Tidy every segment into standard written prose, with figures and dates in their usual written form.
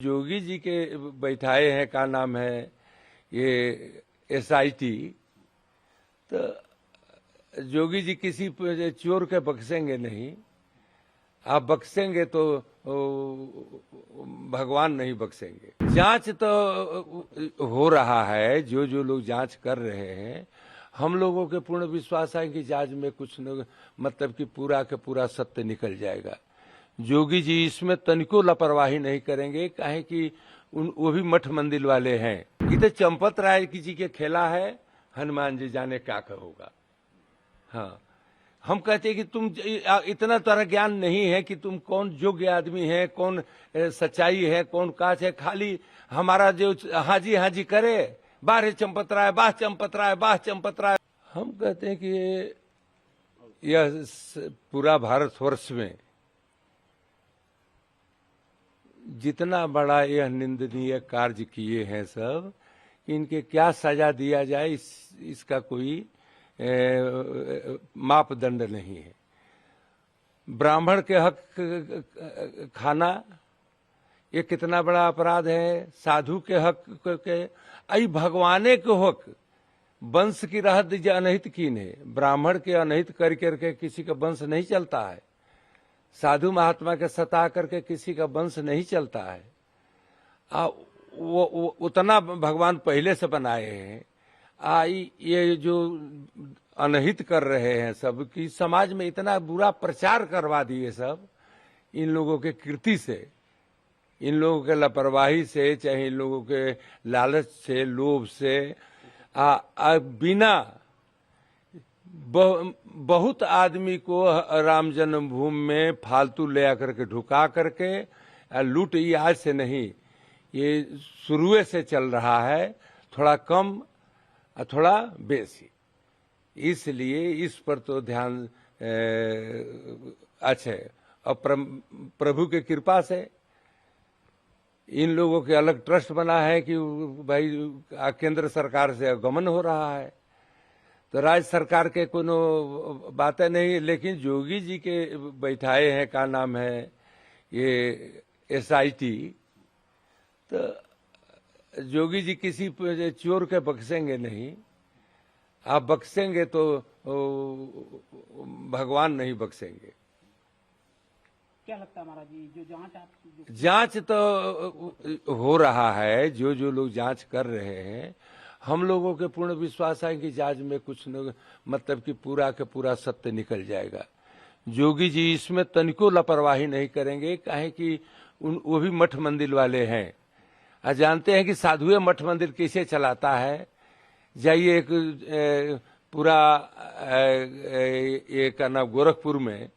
जोगी जी के बैठाए हैं, का नाम है ये SIT। तो जोगी जी किसी चोर के बख्शेंगे नहीं। आप बख्शेंगे तो भगवान नहीं बख्शेंगे। जांच तो हो रहा है, जो जो लोग जांच कर रहे हैं, हम लोगों के पूर्ण विश्वास है कि जांच में कुछ न मतलब कि पूरा के पूरा सत्य निकल जाएगा। जोगी जी इसमें तनिको लापरवाही नहीं करेंगे, काहे कि वो भी मठ मंदिर वाले हैं। ये तो चंपत राय जी के खेला है, हनुमान जी जाने क्या होगा। हाँ, हम कहते हैं कि तुम इतना तरह ज्ञान नहीं है कि तुम कौन योग्य आदमी है, कौन सच्चाई है, कौन काच है। खाली हमारा जो हाजी हाजी करे, बाह चंपत राय, बाह चंपत राय, बाह चंपत राय। हम कहते हैं कि यह पूरा भारतवर्ष में जितना बड़ा यह निंदनीय कार्य किए हैं सब, कि इनके क्या सजा दिया जाए इसका कोई मापदंड नहीं है। ब्राह्मण के हक खाना ये कितना बड़ा अपराध है। साधु के हक के आई भगवाने के हक वंश की रहत अनहित कीन है। ब्राह्मण के अनहित कर करके किसी का वंश नहीं चलता है। साधु महात्मा के सता करके किसी का वंश नहीं चलता है। वो उतना भगवान पहले से बनाए हैं। ये जो अनहित कर रहे हैं सब, कि समाज में इतना बुरा प्रचार करवा दिए सब, इन लोगों के कृति से, इन लोगों के लापरवाही से, चाहे इन लोगों के लालच से, लोभ से, बिना बहुत आदमी को राम जन्मभूमि में फालतू ले आकर के ढुका करके लूट, ये आज से नहीं, ये शुरू से चल रहा है। थोड़ा कम थोड़ा बेसी, इसलिए इस पर तो ध्यान अच्छा है। और प्रभु के कृपा से इन लोगों के अलग ट्रस्ट बना है कि भाई केंद्र सरकार से गमन हो रहा है, तो राज्य सरकार के कोनो बातें नहीं। लेकिन जोगी जी के बैठाए हैं, का नाम है ये SIT। तो जोगी जी किसी चोर के बख्शेंगे नहीं। आप बख्शेंगे तो भगवान नहीं बख्शेंगे। क्या लगता है महाराज जी, जो जांच तो हो रहा है, जो जो लोग जांच कर रहे हैं, हम लोगों के पूर्ण विश्वास है कि जांच में कुछ न मतलब कि पूरा के पूरा सत्य निकल जाएगा। जोगी जी इसमें तनिको लापरवाही नहीं करेंगे, काहे कि वो भी मठ मंदिर वाले हैं। जानते हैं कि साधुए मठ मंदिर कैसे चलाता है। जाइए एक पूरा ये का नाम गोरखपुर में,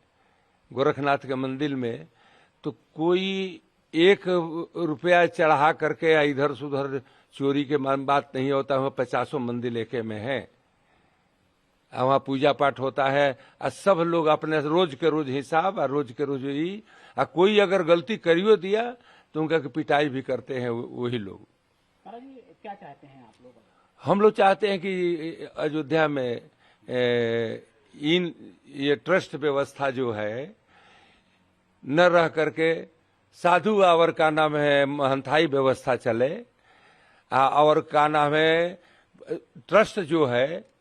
गोरखनाथ के मंदिर में, तो कोई 1 रुपया चढ़ा करके इधर से उधर चोरी के बात नहीं होता। वहाँ 50 मंदिर लेके में है, वहाँ पूजा पाठ होता है, और सब लोग अपने रोज के रोज हिसाब और रोज के रोज ही, कोई अगर गलती करियो दिया तो उनका पिटाई भी करते हैं वही लोग। महाराज जी क्या चाहते हैं आप लोग? हम लोग चाहते हैं कि अयोध्या में ये ट्रस्ट व्यवस्था जो है न रह करके साधु और का नाम है महंताई व्यवस्था चले, और का नाम है ट्रस्ट जो है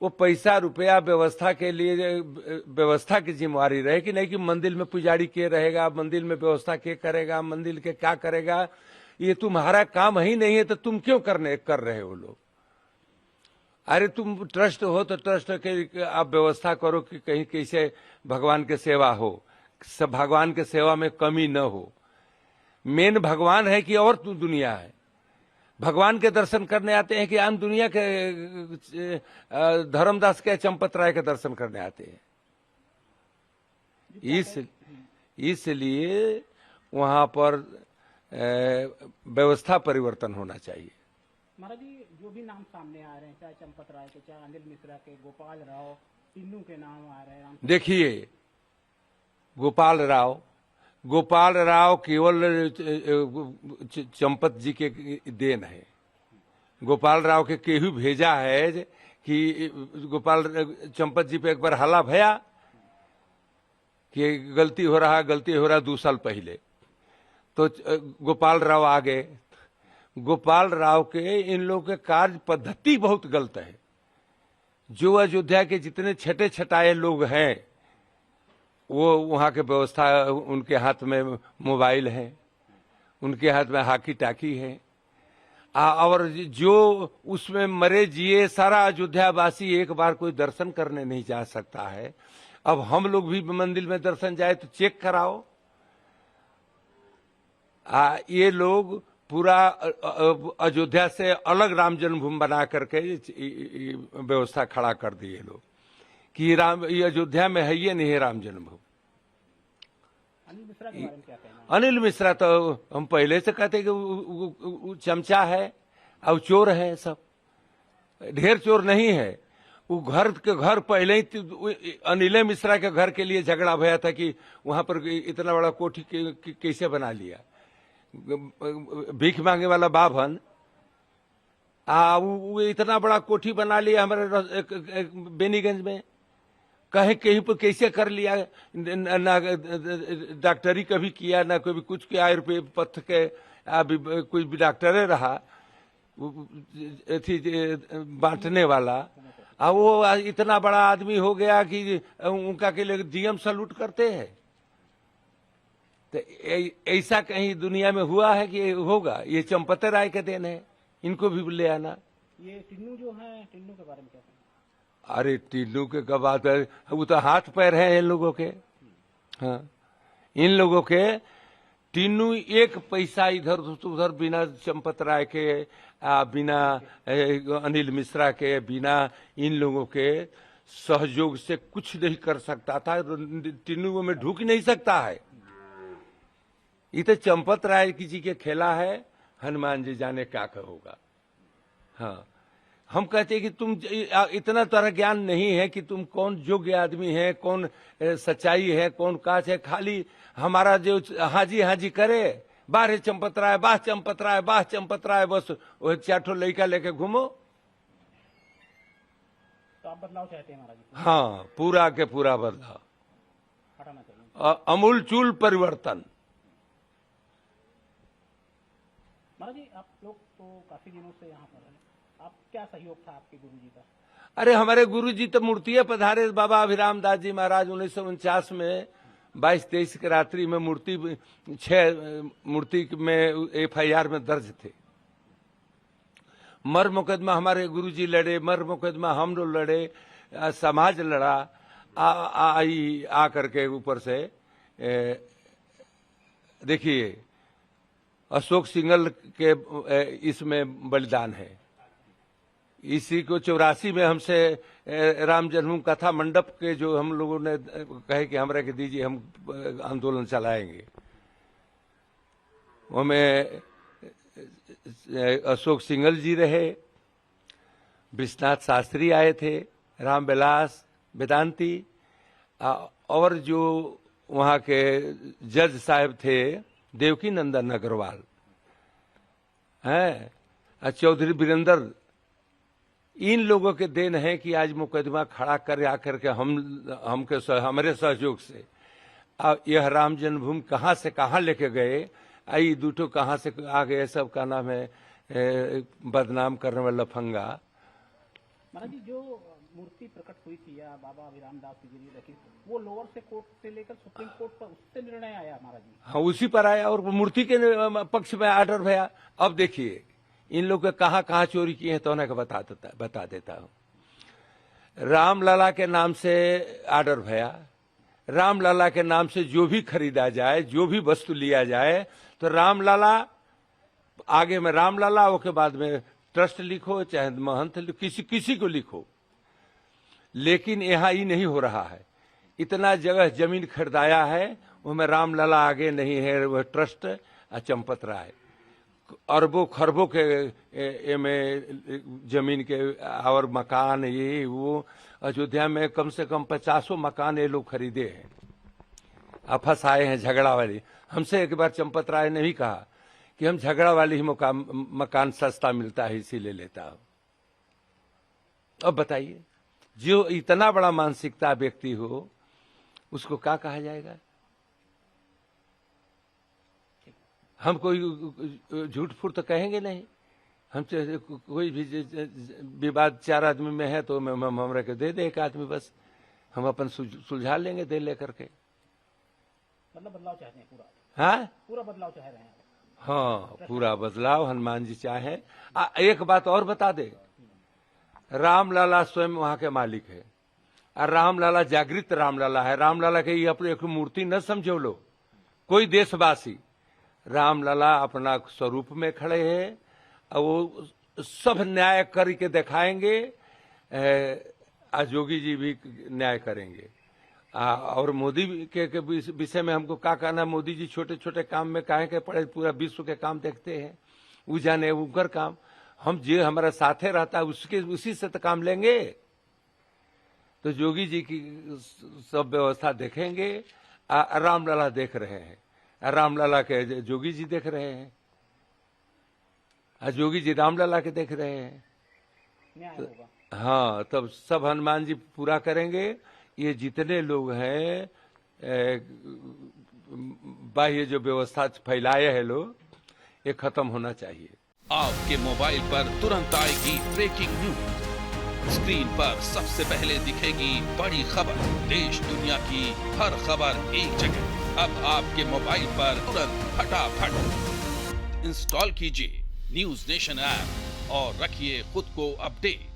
वो पैसा रुपया व्यवस्था के लिए व्यवस्था की जिम्मेवारी रहे, कि नहीं कि मंदिर में पुजारी के रहेगा, मंदिर में व्यवस्था के करेगा, मंदिर के क्या करेगा। ये तुम्हारा काम ही नहीं है, तो तुम क्यों कर रहे हो लोग। अरे तुम ट्रस्ट हो तो ट्रस्ट के आप व्यवस्था करो कि कहीं कैसे भगवान के सेवा हो, सब भगवान के सेवा में कमी न हो। मेन भगवान है कि और दुनिया है। भगवान के दर्शन करने आते हैं कि आम दुनिया के धर्मदास के चंपत राय के दर्शन करने आते हैं। इसलिए वहां पर व्यवस्था परिवर्तन होना चाहिए। महाराज जी जो भी नाम सामने आ रहे हैं, चाहे चंपत राय के, चाहे अनिल मिश्रा के, गोपाल राव, तीनों के नाम आ रहे हैं। देखिए, गोपाल राव केवल चंपत जी के देन है। गोपाल राव के केहू भेजा है कि चंपत जी पे एक बार हल्ला भया कि गलती हो रहा 2 साल पहले, तो गोपाल राव आ गए। गोपाल राव के इन लोगों के कार्य पद्धति बहुत गलत है। जो अयोध्या के जितने छठे छटाए लोग हैं वो वहां के व्यवस्था, उनके हाथ में मोबाइल है, उनके हाथ में हाकी टाकी है, और जो उसमें मरे जिए सारा अयोध्यावासी एक बार कोई दर्शन करने नहीं जा सकता है। अब हम लोग भी मंदिर में दर्शन जाए तो चेक कराओ। ये लोग पूरा अयोध्या से अलग राम जन्मभूमि बना करके व्यवस्था खड़ा कर दिए लोग कि राम, ये अयोध्या में है, ये नहीं है राम जन्मभूमि। अनिल मिश्रा के बारे में क्या कहना है? अनिल मिश्रा तो हम पहले से कहते कि वो चमचा है और चोर है। सब ढेर चोर नहीं है। वो घर के घर पहले ही अनिल मिश्रा के घर के लिए झगड़ा भया था कि वहां पर इतना बड़ा कोठी कैसे बना लिया। भीख मांगे वाला बाभन वो इतना बड़ा कोठी बना लिया हमारे बेनीगंज में। कहे कहीं पर कैसे कर लिया, ना डॉक्टरी कभी किया, ना कभी कुछ किया, आयुर्वेद पथ के अभी कोई भी डॉक्टरे रहा थी बांटने वाला। अब वो इतना बड़ा आदमी हो गया कि उनका के लिए डीएम सल्यूट करते हैं। तो ऐसा कहीं दुनिया में हुआ है कि होगा? ये चंपत राय के देन है, इनको भी ले आना। ये टिन्नू जो है, टिन्नू के बारे में क्या कहना? अरे टिन्नू के कब बात है, वो तो हाथ पैर है इन लोगों के। हाँ, इन लोगों के टिन्नू एक पैसा इधर उधर बिना चंपत राय के, बिना अनिल मिश्रा के, बिना इन लोगों के सहयोग से कुछ नहीं कर सकता था। टिन्नू में ढूक नहीं सकता है। ये तो चंपत राय जी के खेला है। हनुमान जी जाने क्या होगा। हाँ, हम कहते हैं कि तुम इतना तरह ज्ञान नहीं है कि तुम कौन योग्य आदमी है, कौन सच्चाई है, कौन काच है। खाली हमारा जो हाजी हाजी करे, बाहर चंपत राय, बाह चंपत राय, बाह चंपत राय, बस वो चाठो लड़का लेके घूमो। तो आप बदलाव चाहते हैं महाराज जी? हाँ, पूरा के पूरा बदलाव, हटाना चाहिए। अमूल चूल परिवर्तन। महाराज जी, आप लोग तो काफी दिनों से यहाँ पर हैं, आप क्या सहयोग था आपके गुरुजी का? अरे हमारे गुरुजी तो मूर्तियां पधारे बाबा अभिराम दास जी महाराज 1949 में 22-23 की रात्रि में मूर्ति 6 मूर्ति में एफआईआर में दर्ज थे। मर मुकदमा हमारे गुरुजी लड़े, मर मुकदमा हम लोग लड़े, समाज लड़ा, आ करके ऊपर से देखिए अशोक सिंघल के इसमें बलिदान है। इसी को 84 में हमसे राम जन्मभूमि कथा मंडप के जो हम लोगों ने कहे कि हमरा के दीजिए, हम आंदोलन चलाएंगे। उसमें अशोक सिंघल जी रहे, विश्वनाथ शास्त्री आए थे, राम विलास वेदांती, और जो वहाँ के जज साहब थे देवकी नंदन अग्रवाल हैं, चौधरी वीरेंद्र। इन लोगों के देन है कि आज मुकदमा खड़ा कर आकर के हमारे सहयोग से यह राम जन्मभूमि कहाँ से कहाँ लेके गए, आई दूठो कहाँ से आ गए, सब का नाम है बदनाम करने वाला लफंगा। महाराज जी, जो मूर्ति प्रकट हुई थी या बाबा अभिराम दास जी ने रखी, वो लोअर से कोर्ट से लेकर सुप्रीम कोर्ट पर उससे निर्णय आया महाराज जी? हाँ, उसी पर आया और मूर्ति के पक्ष में आर्डर भया। अब देखिए इन लोग के कहाँ चोरी किए हैं तो उन्हें बता देता हूँ। रामलला के नाम से आर्डर भया। रामलला के नाम से जो भी खरीदा जाए, जो भी वस्तु लिया जाए, तो रामलला आगे में रामलला, उसके बाद में ट्रस्ट लिखो, चाहे महंत लिखो, किसी को लिखो। लेकिन यहाँ ये नहीं हो रहा है। इतना जगह जमीन खरीदाया है, उसमें रामलला आगे नहीं है, वह ट्रस्ट चंपत राय। अरबों खरबों के में जमीन के और मकान, ये वो अयोध्या में कम से कम 50 मकान ये लोग खरीदे हैं। आपस आए हैं झगड़ा वाली। हमसे एक बार चंपत राय ने भी कहा कि हम झगड़ा वाली ही मकान सस्ता मिलता है इसीलिए लेता हूं। अब बताइए, जो इतना बड़ा मानसिकता व्यक्ति हो उसको क्या कहा जाएगा? हम कोई झूठ फूट तो कहेंगे नहीं। हम कोई भी विवाद 4 आदमी में है तो हमरा के दे दे एक आदमी, बस हम अपन सुलझा लेंगे दे लेकर के। मतलब बदलाव चाहते हैं पूरा? हाँ, पूरा बदलाव चाह रहे हैं? हाँ, पूरा बदलाव हनुमान जी चाहे। एक बात और बता दे, रामलला स्वयं वहां के मालिक है और रामलला जागृत रामलला है। रामलला के ये अपने एक मूर्ति न समझो लो कोई देशवासी। रामलला अपना स्वरूप में खड़े हैं और वो सब न्याय करके दिखाएंगे। योगी जी भी न्याय करेंगे। और मोदी के विषय में हमको क्या कहना, मोदी जी छोटे छोटे काम में काहे के पड़े, पूरा विश्व के काम देखते हैं। वो जाने उनकर काम, हम जो हमारा साथे रहता है उसी से तो काम लेंगे। तो योगी जी की सब व्यवस्था देखेंगे। रामलला देख रहे हैं, रामलला के योगी जी देख रहे हैं, योगी जी रामलला के देख रहे हैं। न्याय होगा। हाँ, तब सब हनुमान जी पूरा करेंगे। ये जितने लोग हैं बाह्य जो व्यवस्था फैलाए हैं लोग, ये खत्म होना चाहिए। आपके मोबाइल पर तुरंत आएगी ब्रेकिंग न्यूज। स्क्रीन पर सबसे पहले दिखेगी बड़ी खबर। देश दुनिया की हर खबर एक जगह। अब आपके मोबाइल पर तुरंत फटाफट इंस्टॉल कीजिए न्यूज नेशन ऐप और रखिए खुद को अपडेट।